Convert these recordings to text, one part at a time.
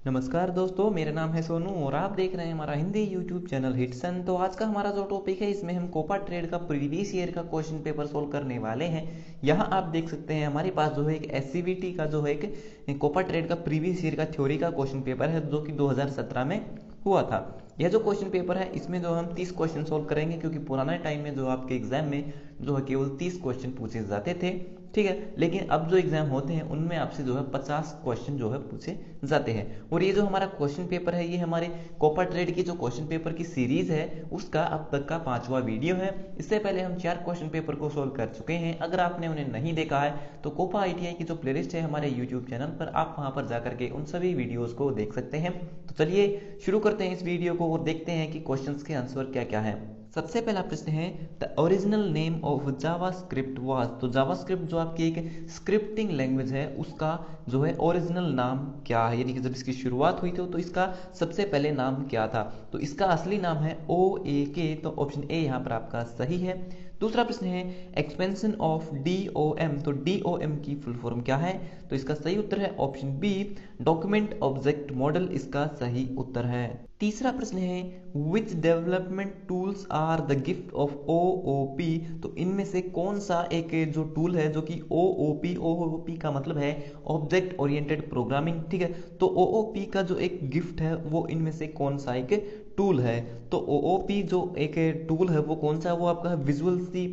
नमस्कार दोस्तों, मेरा नाम है सोनू और आप देख रहे हैं हमारा हिंदी यूट्यूब चैनल हिटसन। तो आज का हमारा जो टॉपिक है इसमें हम कोपा ट्रेड का प्रीवियस ईयर का क्वेश्चन पेपर सोल्व करने वाले हैं। यहाँ आप देख सकते हैं हमारे पास जो है एक एससीबीटी का जो है एक कोपा ट्रेड का प्रीवियस ईयर का थ्योरी का क्वेश्चन पेपर है जो कि 2017 में हुआ था। यह जो क्वेश्चन पेपर है इसमें जो हम 30 क्वेश्चन सोल्व करेंगे, क्योंकि पुराने टाइम में जो आपके एग्जाम में जो है केवल 30 क्वेश्चन पूछे जाते थे, ठीक है। लेकिन अब जो एग्जाम होते हैं उनमें आपसे जो है 50 क्वेश्चन जो है पूछे जाते हैं। और ये जो हमारा क्वेश्चन पेपर है ये हमारे कोपा ट्रेड की जो क्वेश्चन पेपर की सीरीज है उसका अब तक का 5वां वीडियो है। इससे पहले हम 4 क्वेश्चन पेपर को सोल्व कर चुके हैं। अगर आपने उन्हें नहीं देखा है तो कोपा आईटीआई की जो प्लेलिस्ट है हमारे यूट्यूब चैनल पर, आप वहां पर जाकर के उन सभी वीडियोज को देख सकते हैं। तो चलिए शुरू करते हैं इस वीडियो को और देखते हैं कि क्वेश्चन के आंसर क्या क्या है। सबसे पहला प्रश्न है the original name of JavaScript was. तो जावास्क्रिप्ट जो आपकी एक स्क्रिप्टिंग लैंग्वेज है उसका जो है ओरिजिनल नाम क्या है, यानी कि जब इसकी शुरुआत हुई थी तो इसका सबसे पहले नाम क्या था। तो इसका असली नाम है OAK। तो ऑप्शन ए यहाँ पर आपका सही है। दूसरा प्रश्न है एक्सपेंशन ऑफ DOM। तो DOM की फुल फॉर्म क्या है। तो इसका सही उत्तर है option B document object model, इसका सही उत्तर है। तीसरा प्रश्न है which development tools are the gift of OOP। तो इनमें से कौन सा एक जो टूल है जो कि OOP का मतलब है ऑब्जेक्ट ओरिएंटेड प्रोग्रामिंग, ठीक है। तो OOP का जो एक गिफ्ट है वो इनमें से कौन सा एक टूल है। तो OOP जो एक टूल है वो कौन सा है, वो आपका है विजुअल C++,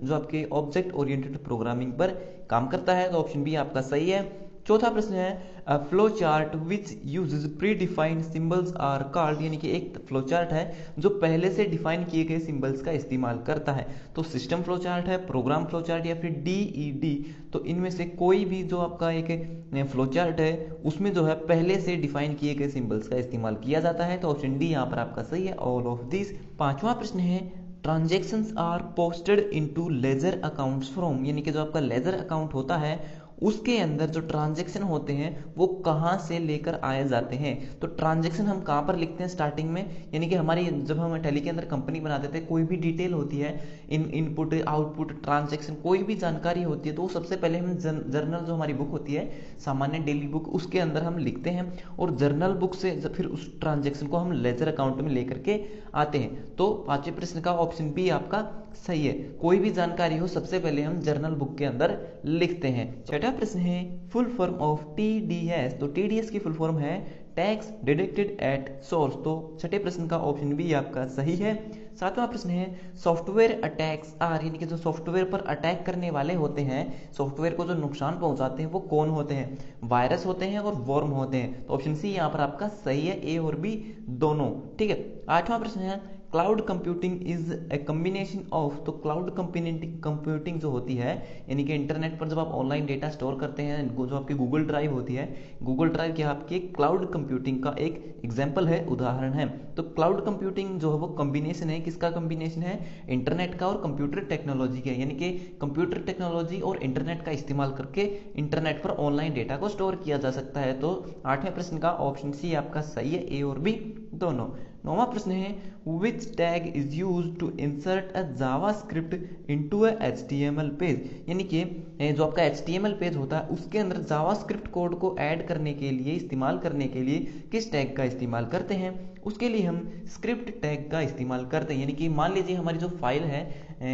जो आपके ऑब्जेक्ट ओरिएंटेड प्रोग्रामिंग पर काम करता है। तो ऑप्शन बी आपका सही है। चौथा प्रश्न है flow chart which uses predefined symbols are called. यानी कि एक फ्लो चार्ट है जो पहले से डिफाइन किए गए सिंबल्स का इस्तेमाल करता है। तो सिस्टम फ्लो चार्ट है, प्रोग्राम फ्लो चार्ट या फिर DED। तो इनमें से कोई भी जो आपका एक फ्लो चार्ट है उसमें जो है पहले से डिफाइन किए गए सिंबल्स का इस्तेमाल किया जाता है। तो ऑप्शन डी यहाँ पर आपका सही है, ऑल ऑफ दिस। पांचवा प्रश्न है transactions are posted into ledger accounts from. यानी कि जो आपका लेजर अकाउंट होता है उसके अंदर जो ट्रांजैक्शन होते हैं वो कहाँ से लेकर आए जाते हैं। तो ट्रांजैक्शन हम कहाँ पर लिखते हैं स्टार्टिंग में, यानी कि हमारी जब हम टैली के अंदर कंपनी बनाते थे कोई भी डिटेल होती है, इनपुट आउटपुट ट्रांजैक्शन कोई भी जानकारी होती है तो सबसे पहले हम जर्नल जो हमारी बुक होती है सामान्य डेली बुक उसके अंदर हम लिखते हैं और जर्नल बुक से फिर उस ट्रांजेक्शन को हम लेजर अकाउंट में लेकर के आते हैं। तो पांचवें प्रश्न का ऑप्शन बी आपका सही है। कोई भी जानकारी हो सबसे पहले हम जर्नल बुक के अंदर लिखते हैं। छठा प्रश्न है फुल फॉर्म ऑफ TDS। तो TDS की फुल फॉर्म है टैक्स डिडक्टेड एट सोर्स। तो छठे प्रश्न का ऑप्शन बी आपका सही है। सातवां प्रश्न है सॉफ्टवेयर अटैक्स आर। यानी कि जो सॉफ्टवेयर पर अटैक करने वाले होते हैं, सॉफ्टवेयर को जो नुकसान पहुंचाते हैं वो कौन होते हैं। वायरस होते हैं और वॉर्म होते हैं। तो ऑप्शन सी यहाँ पर आपका सही है, ए और बी दोनों, ठीक है। आठवां प्रश्न है cloud computing is a combination of. तो क्लाउड कंप्यूटिंग जो होती है यानी कि इंटरनेट पर जब आप ऑनलाइन डेटा स्टोर करते हैं, जो आपकी गूगल ड्राइव होती है, गूगल ड्राइव क्या आपकी क्लाउड कंप्यूटिंग का एक एग्जाम्पल है, उदाहरण है। तो क्लाउड कंप्यूटिंग जो है वो कॉम्बिनेशन है, किसका कॉम्बिनेशन है, इंटरनेट का और कंप्यूटर टेक्नोलॉजी का। यानी कि कंप्यूटर टेक्नोलॉजी और इंटरनेट का इस्तेमाल करके इंटरनेट पर ऑनलाइन डेटा को स्टोर किया जा सकता है। तो आठवें प्रश्न का ऑप्शन सी आपका सही है, ए और बी दोनों। नौवां प्रश्न है which tag is used to insert a JavaScript into a HTML page. यानी कि जो आपका HTML पेज होता है उसके अंदर जावास्क्रिप्ट कोड को ऐड करने के लिए, इस्तेमाल करने के लिए किस टैग का इस्तेमाल करते हैं। उसके लिए हम स्क्रिप्ट टैग का इस्तेमाल करते हैं। यानी कि मान लीजिए हमारी जो फाइल है,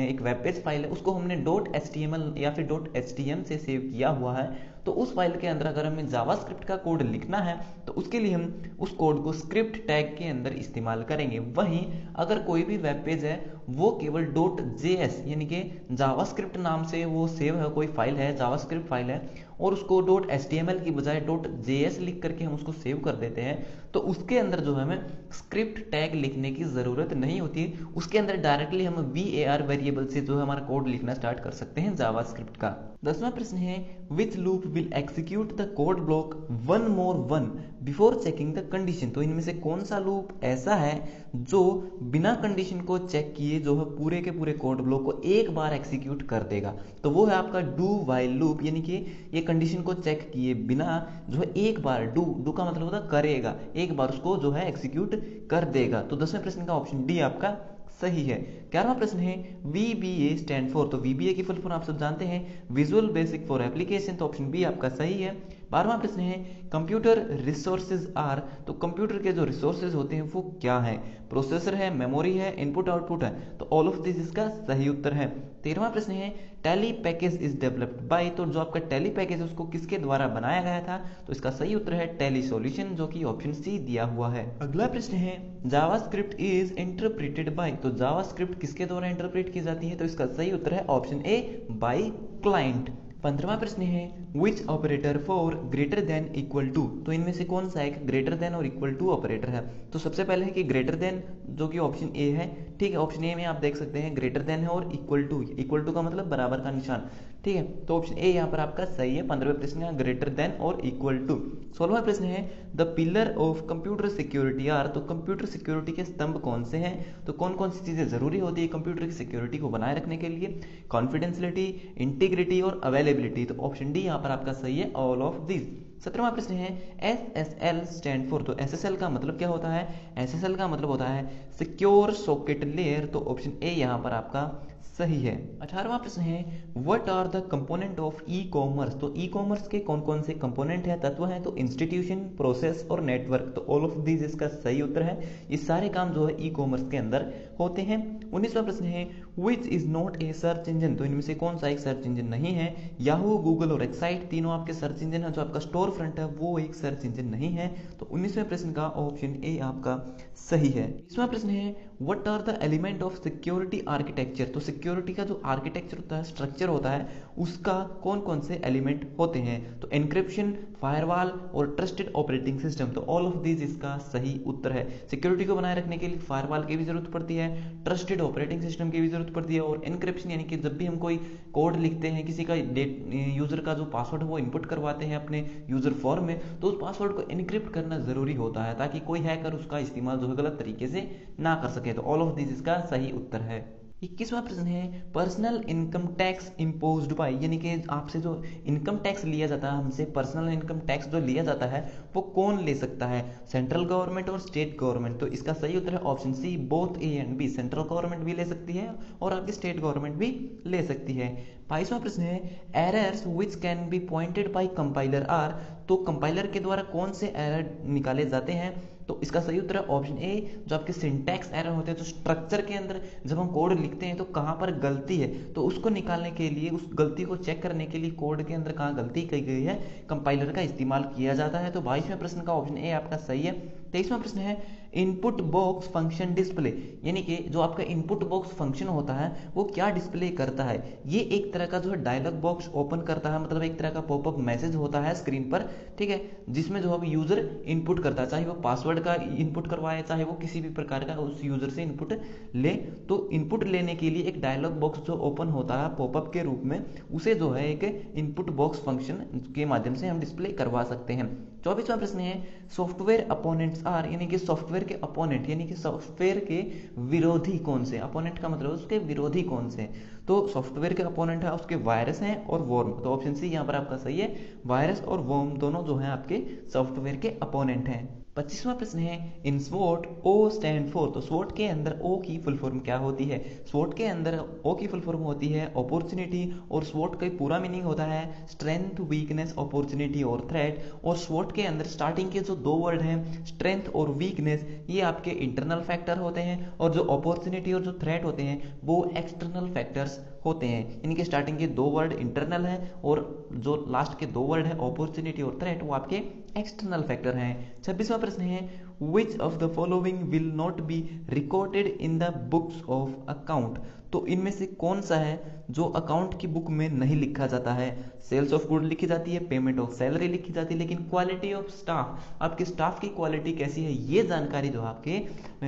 एक वेब पेज फाइल है, उसको हमने .html या फिर .htm से सेव किया हुआ है। तो उस फाइल के अंदर अगर हमें जावास्क्रिप्ट का कोड लिखना है तो उसके लिए हम उस कोड को स्क्रिप्ट टैग के अंदर इस्तेमाल करेंगे। वहीं अगर कोई भी वेब पेज है वो केवल .js यानी कि जावास्क्रिप्ट नाम से वो सेव है, कोई फाइल है जावास्क्रिप्ट फाइल है और उसको .html की बजाय .js लिख करके हम उसको सेव कर देते हैं, तो उसके अंदर जो है हमें स्क्रिप्ट टैग लिखने की जरूरत नहीं होती। उसके अंदर डायरेक्टली हम var वेरिएबल से जो है हमारा कोड लिखना स्टार्ट कर सकते हैं जावास्क्रिप्ट का। 10वां प्रश्न है which loop will execute the code block one more one before checking the condition. तो इनमें से कौन सा लूप ऐसा है जो बिना कंडीशन को चेक किए जो है पूरे के पूरे कोड ब्लॉक को एक बार एग्जीक्यूट कर देगा। तो वो है आपका डू वाइल लूप। यानी कि ये कंडीशन को चेक किए बिना जो है एक बार डू का मतलब होता है करेगा, एक बार उसको जो है एग्जीक्यूट कर देगा। तो 10वें प्रश्न का ऑप्शन डी आपका सही है। 11वां प्रश्न है VBA स्टैंड फॉर। तो VBA की फुल फॉर्म आप सब जानते हैं, विजुअल बेसिक फॉर एप्लीकेशन। तो ऑप्शन बी आपका सही है। 12वां प्रश्न है कंप्यूटर रिसोर्सेज आर, तो कंप्यूटर के जो रिसोर्सेज होते हैं वो क्या है? प्रोसेसर है, मेमोरी है, इनपुट आउटपुट है, तो ऑल ऑफ दिस इसका सही उत्तर है। 13वां प्रश्न है tally package is developed by, तो जो आपका टैली पैकेज है उसको किसके द्वारा बनाया गया था? तो इसका सही उत्तर है टैली सॉल्यूशन, जो कि ऑप्शन सी दिया हुआ है। अगला प्रश्न है जावास्क्रिप्ट इज इंटरप्रेटेड बाय, तो जावास्क्रिप्ट किसके द्वारा इंटरप्रेट की जाती है? तो इसका सही उत्तर है ऑप्शन ए बाय क्लाइंट। 15वां प्रश्न है which operator for greater than equal to, तो इनमें से कौन सा एक ग्रेटर देन और इक्वल टू ऑपरेटर है? तो सबसे पहले है कि ग्रेटर देन, जो कि ऑप्शन ए है, ठीक है। ऑप्शन ए में आप देख सकते हैं ग्रेटर देन है और इक्वल टू का मतलब बराबर का निशान, ठीक है। तो ऑप्शन ए यहाँ पर आपका सही है। 15वें प्रश्न है ग्रेटर देन और इक्वल टू। 16वां प्रश्न है the pillar of computer security are, तो कंप्यूटर सिक्योरिटी के स्तंभ कौन से हैं? तो कौन कौन सी चीजें जरूरी होती है कंप्यूटर की सिक्योरिटी को बनाए रखने के लिए? कॉन्फिडेंशियलिटी, इंटीग्रिटी और अवेलेबिलिटी, तो ऑप्शन डी यहाँ पर आपका सही है, ऑल ऑफ दिस। 17वां प्रश्न है SSL स्टैंड फॉर, तो SSL का मतलब क्या होता है? SSL का मतलब होता है सिक्योर सॉकेट लेयर, तो ऑप्शन ए यहाँ पर आपका सही है। 18वां प्रश्न है what are the component of e commerce, तो ई कॉमर्स के कौन कौन से कंपोनेंट है, तत्व हैं? तो इंस्टीट्यूशन, प्रोसेस और नेटवर्क, तो ऑल ऑफ दिस इसका सही उत्तर है। ये सारे काम जो है ई कॉमर्स के अंदर होते हैं। 19वां प्रश्न है which is not a search engine, तो इनमें से कौन सा एक सर्च इंजन नहीं है? याहू, गूगल और एक्साइट तीनों आपके सर्च इंजन है। जो आपका स्टोर फ्रंट है वो एक सर्च इंजन नहीं है, तो 19वें प्रश्न का ऑप्शन ए आपका सही है। 20वां प्रश्न है what are the element of security architecture, तो सिक्योरिटी का जो आर्किटेक्चर होता है, स्ट्रक्चर होता है, उसका कौन कौन से एलिमेंट होते हैं? तो एनक्रिप्शन, फायरवॉल और ट्रस्टेड ऑपरेटिंग सिस्टम, तो ऑल ऑफ दिस इसका सही उत्तर है। सिक्योरिटी को बनाए रखने के लिए फायरवॉल की भी जरूरत पड़ती है, ट्रस्टेड ऑपरेटिंग सिस्टम की भी जरूरत पड़ती है, और एनक्रिप्शन यानी कि जब भी हम कोई कोड लिखते हैं, किसी का यूजर का जो पासवर्ड है वो इनपुट करवाते हैं अपने यूजर फॉर्म में, तो उस पासवर्ड को एनक्रिप्ट करना जरूरी होता है ताकि कोई हैकर उसका इस्तेमाल जो है गलत तरीके से ना कर सके, तो ऑल ऑफ दिस इसका सही उत्तर है। 21वां प्रश्न है personal income tax imposed by, यानी कि आपसे जो इनकम टैक्स लिया जाता है, हमसे पर्सनल इनकम टैक्स जो लिया जाता है वो कौन ले सकता है? सेंट्रल गवर्नमेंट और स्टेट गवर्नमेंट, तो इसका सही उत्तर है option C both A and B, central government भी ले सकती है और आपकी स्टेट गवर्नमेंट भी ले सकती है। 22वां प्रश्न है errors which can be pointed by compiler are, तो कंपाइलर के द्वारा कौन से एरर निकाले जाते हैं? तो इसका सही उत्तर है ऑप्शन ए, जो आपके सिंटैक्स एरर होते हैं, जो स्ट्रक्चर के अंदर जब हम कोड लिखते हैं तो कहाँ पर गलती है, तो उसको निकालने के लिए, उस गलती को चेक करने के लिए कोड के अंदर कहाँ गलती की गई है, कंपाइलर का इस्तेमाल किया जाता है। तो 22वें प्रश्न का ऑप्शन ए आपका सही है। 23वां प्रश्न है इनपुट बॉक्स फंक्शन डिस्प्ले, यानी कि जो आपका इनपुट बॉक्स फंक्शन होता है वो क्या डिस्प्ले करता है? ये एक तरह का जो है डायलॉग बॉक्स ओपन करता है, मतलब एक तरह का पॉपअप मैसेज होता है स्क्रीन पर, ठीक है, जिसमें जो है यूजर इनपुट करता है, चाहे वो पासवर्ड का इनपुट करवाए, चाहे वो किसी भी प्रकार का उस यूजर से इनपुट ले। तो इनपुट लेने के लिए एक डायलॉग बॉक्स जो ओपन होता है पॉपअप के रूप में, उसे जो है एक इनपुट बॉक्स फंक्शन के माध्यम से हम डिस्प्ले करवा सकते हैं। 24वां प्रश्न है सॉफ्टवेयर अपोनेंट्स आर, यानी कि सॉफ्टवेयर के अपोनेंट, यानी कि सॉफ्टवेयर के विरोधी कौन से? अपोनेंट का मतलब उसके विरोधी कौन से? तो सॉफ्टवेयर के अपोनेंट है उसके वायरस हैं और वॉर्म, तो ऑप्शन सी यहाँ पर आपका सही है। वायरस और वॉर्म दोनों जो है आपके सॉफ्टवेयर के अपोनेंट हैं। 25वां प्रश्न है इन स्वॉट ओ स्टैंड फॉर, तो स्वॉट के अंदर ओ की फुल फॉर्म क्या होती है? स्वॉट के अंदर ओ की फुल फॉर्म होती है अपॉर्चुनिटी, और स्वॉट का पूरा मीनिंग होता है स्ट्रेंथ, वीकनेस, अपॉर्चुनिटी और थ्रेट। और स्वॉट के अंदर स्टार्टिंग के जो दो वर्ड हैं स्ट्रेंथ और वीकनेस, ये आपके इंटरनल फैक्टर होते हैं, और जो अपॉर्चुनिटी और जो थ्रेट होते हैं वो एक्सटर्नल फैक्टर्स होते हैं। यानी कि स्टार्टिंग के दो वर्ड इंटरनल है और जो लास्ट के दो वर्ड है अपॉर्चुनिटी और थ्रेट वो आपके एक्सटर्नल फैक्टर हैं। 26वां प्रश्न है which of the following will not be recorded in the books of account, तो इनमें से कौन सा है जो अकाउंट की बुक में नहीं लिखा जाता है? सेल्स ऑफ गुड लिखी जाती है, पेमेंट ऑफ सैलरी लिखी जाती है, लेकिन क्वालिटी ऑफ स्टाफ, आपके स्टाफ की क्वालिटी कैसी है, ये जानकारी जो आपके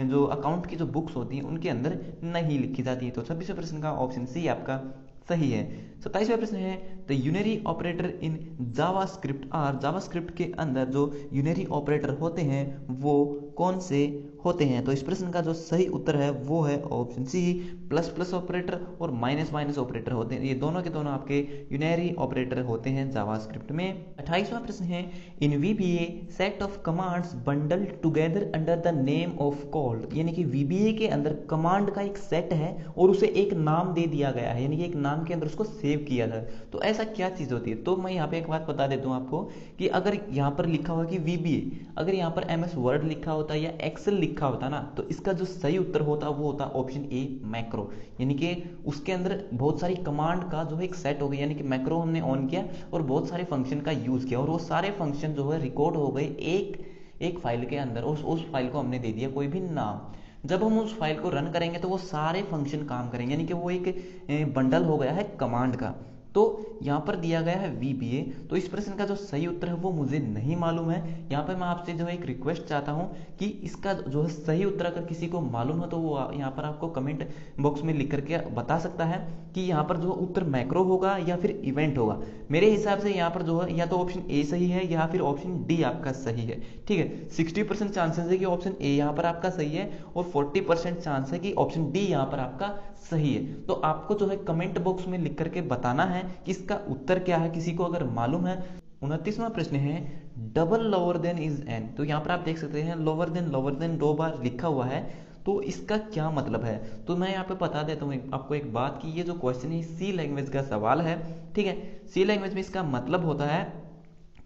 जो अकाउंट की जो बुक्स होती हैं उनके अंदर नहीं लिखी जाती है। तो 26वें प्रश्न का ऑप्शन सी आपका सही है। 27वां प्रश्न है the unary operator in JavaScript are, JavaScript के अंदर जो यूनरी ऑपरेटर होते हैं वो कौन से होते हैं? तो इस प्रश्न का जो सही उत्तर है वो है option C, plus plus operator और माइनस माइनस ऑपरेटर होते हैं, ये दोनों के दोनों आपके यूनरी ऑपरेटर होते हैं जावास्क्रिप्ट में। 28वां प्रश्न है in VBA set of commands bundled together under the name of called, यानी कि वीबीए के अंदर कमांड का एक सेट है और उसे एक नाम दे दिया गया है, यानी कि एक नाम के अंदर उसको सेव किया जाए। तो ऐसा क्या चीज़ होती है? तो मैं यहाँ पे एक बात बता देता हूँ आपको कि अगर यहाँ पर लिखा हुआ कि VBA, अगर यहाँ पर MS वर्ड लिखा होता या एक्सेल लिखा होता ना, तो इसका जो सही उत्तर होता वो होता ऑप्शन ए, मैक्रो। यानी कि उसके अंदर बहुत सारी कमांड का जो है एक सेट हो गया, यानी कि मैक्रो हमने ऑन किया और बहुत सारे फंक्शन का यूज़ किया और वो सारे फंक्शन जो है रिकॉर्ड हो गए एक फाइल के अंदर। उस फाइल को हमने दे दिया कोई भी नाम। जब हम उस फाइल को रन करेंगे तो वो सारे फंक्शन काम करेंगे, यानी कि वो एक बंडल हो गया है कमांड का। तो यहाँ पर दिया गया है VBA। तो इस प्रश्न का जो सही उत्तर है वो मुझे नहीं मालूम है। यहाँ पर मैं आपसे जो है एक रिक्वेस्ट चाहता हूँ कि इसका जो है सही उत्तर अगर किसी को मालूम हो तो वो यहाँ पर आपको कमेंट बॉक्स में लिख करके बता सकता है कि यहाँ पर जो उत्तर मैक्रो होगा या फिर इवेंट होगा। मेरे हिसाब से यहाँ पर जो है या तो ऑप्शन ए सही है या फिर ऑप्शन डी आपका सही है। ठीक है, 60% चांसेस है कि ऑप्शन ए यहाँ पर आपका सही है और 40% चांस है कि ऑप्शन डी यहाँ पर आपका सही है। तो आपको जो है कमेंट बॉक्स में लिख करके बताना है कि इसका उत्तर क्या है, किसी को अगर मालूम है। 29वां प्रश्न है double lower than is an. तो यहाँ पर आप देख सकते हैं लोअर देन 2 बार लिखा हुआ है, तो इसका क्या मतलब है? तो मैं यहाँ पे बता देता हूँ आपको एक बात कि ये जो क्वेश्चन है सी लैंग्वेज का सवाल है। ठीक है, सी लैंग्वेज में इसका मतलब होता है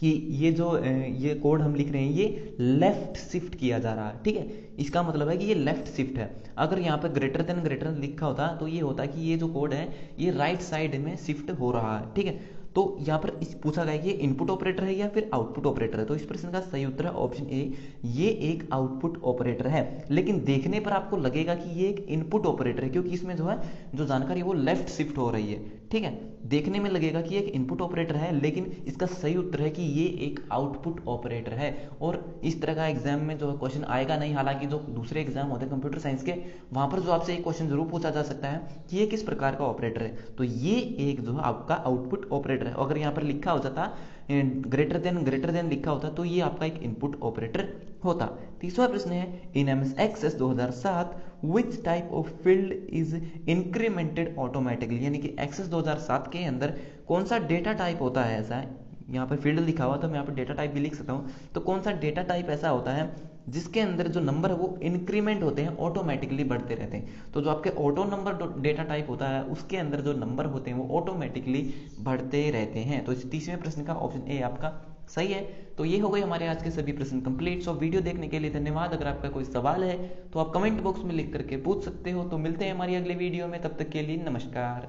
कि ये कोड हम लिख रहे हैं ये लेफ्ट शिफ्ट किया जा रहा है। ठीक है, इसका मतलब है कि ये लेफ्ट शिफ्ट है। अगर यहाँ पे ग्रेटर देन लिखा होता तो ये होता कि ये जो कोड है ये राइट साइड में शिफ्ट हो रहा है। ठीक है, तो यहाँ पर पूछा गया कि ये इनपुट ऑपरेटर है या फिर आउटपुट ऑपरेटर है। तो इस प्रश्न का सही उत्तर है ऑप्शन ए, ये एक आउटपुट ऑपरेटर है। लेकिन देखने पर आपको लगेगा कि ये एक इनपुट ऑपरेटर है क्योंकि इसमें जो है जो जानकारी वो लेफ्ट शिफ्ट हो रही है। ठीक है, देखने में लगेगा कि एक इनपुट ऑपरेटर है, लेकिन इसका सही उत्तर है कि ये एक आउटपुट ऑपरेटर है। और इस तरह का एग्जाम में जो क्वेश्चन आएगा नहीं, हालांकि जो दूसरे एग्जाम होते हैं कंप्यूटर साइंस के, वहां पर जो आपसे एक क्वेश्चन जरूर पूछा जा सकता है कि ये किस प्रकार का ऑपरेटर है। तो ये एक जो है आपका आउटपुट ऑपरेटर है। अगर यहाँ पर लिखा हो जाता ग्रेटर देन लिखा होता तो ये आपका एक इनपुट ऑपरेटर होता। तीसरा प्रश्न है इन MS Access 2007 which type of field is incremented automatically. यानी कि एक्सेस 2007 के अंदर कौन सा डेटा टाइप होता है ऐसा है, यहाँ पर फील्ड लिखा हुआ तो मैं यहाँ पर डेटा टाइप भी लिख सकता हूँ। तो कौन सा डेटा टाइप ऐसा होता है जिसके अंदर जो नंबर है वो इंक्रीमेंट होते हैं, ऑटोमेटिकली बढ़ते रहते हैं। तो जो आपके ऑटो नंबर डेटा टाइप होता है उसके अंदर जो नंबर होते हैं वो ऑटोमेटिकली बढ़ते रहते हैं। तो इस तीसरे प्रश्न का ऑप्शन ए आपका सही है। तो ये हो गए हमारे आज के सभी प्रश्न कंप्लीट। सो वीडियो देखने के लिए धन्यवाद। अगर आपका कोई सवाल है तो आप कमेंट बॉक्स में लिख करके पूछ सकते हो। तो मिलते हैं हमारी अगले वीडियो में, तब तक के लिए नमस्कार।